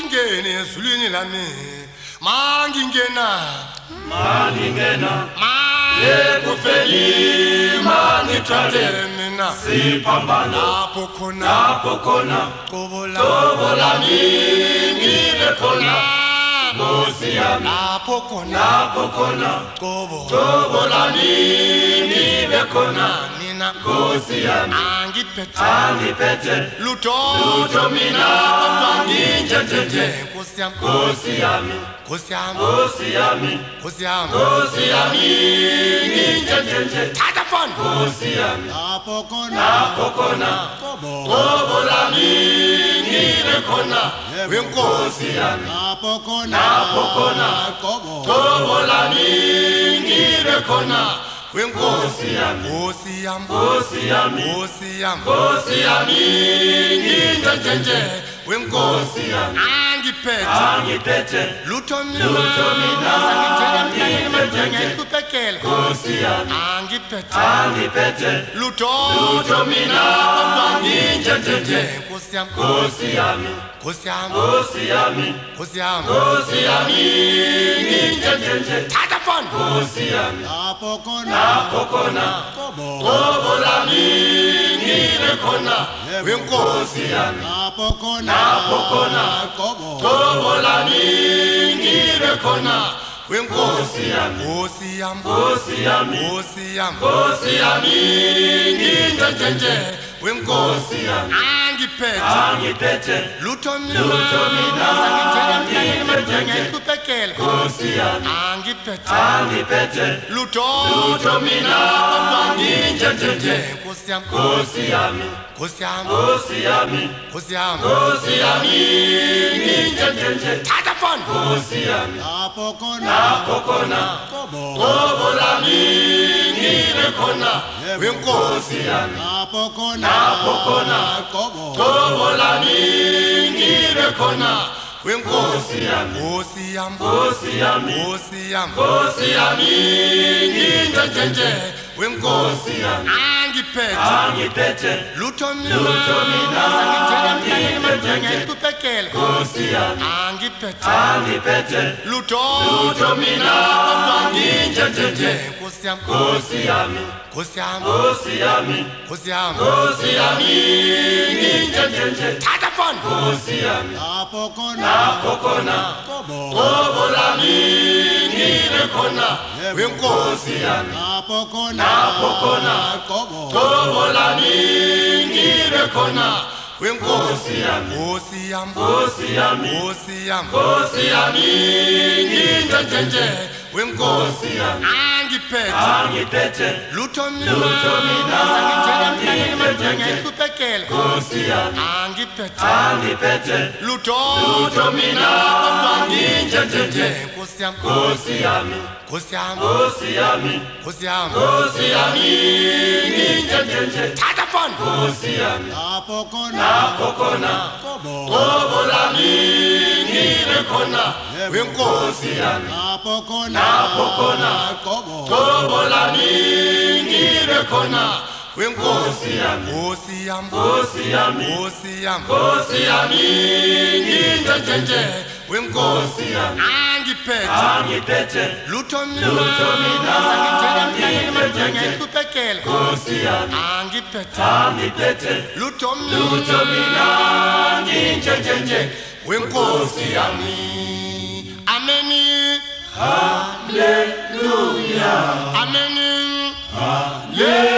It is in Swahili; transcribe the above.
Mangingene ezulwini lami mangingena ekufeni mangithathe mina siphambana lapho khona qobo lami ngibe khona Nkosi yami lapho khona qobo lami ngibe khona mina Nkosi yami angiphethe lutho mina kodwa nginjenje Nkosi yami nginjenje thatha phone Nkosi yami lapho khona qobo lami ngibe khona wenkosi yami lapho khona qobo lami ngibe khona wenkosi yami Nkosi yami nginjenje wenkosi yami angiphethe lutho mina ngikupekela Nkosi yami angiphethe lutho mina kodwa nginjenje Nkosi yami Nkosi yami nginjenje thatha phone Nkosi yami lapho khona qobo lami ngibe khona wenkosi yami lapho khona qobo lami ngibe khona wenkosi yami Nkosi yami nginjenje wenkosi yami angiphethe lutho mina ngikupekela Nkosi yami angiphethe lutho mina kodwa nginjenje Nkosi yami nginjenje thatha phone Nkosi yami lapho khona qobo lami ngibe khona wenkosi yami lapho khona qobo lami ngibe khona wenkosi yami Nkosi yami nginjenje wenkosi yami angiphethe lutho mina ngikupekela Nkosi yami angiphethe lutho mina kodwa nginjenje Nkosi yami nginjenje thatha phone Nkosi yami lapho khona qobo lami ngibe khona wenkosi yami lapho khona qobo lami ngibe khona wenkosi yami Nkosi yami nginjenje wenkosi yami angiphethe lutho mina ngikupekela Nkosi yami angiphethe lutho mina kodwa nginjenje Nkosi yami nginjenje thatha phone Nkosi yami lapho khona qobo lami ngibe khona wenkosi yami lapho khona qobo lami ngibe khona wenkosi yami Nkosi yami nginjenje wenkosi yami angiphethe lutho mina ngikupekela Nkosi yami angiphethe lutho mina nginjenje wenkosi yami ameni Hallelujah ameni Hallelujah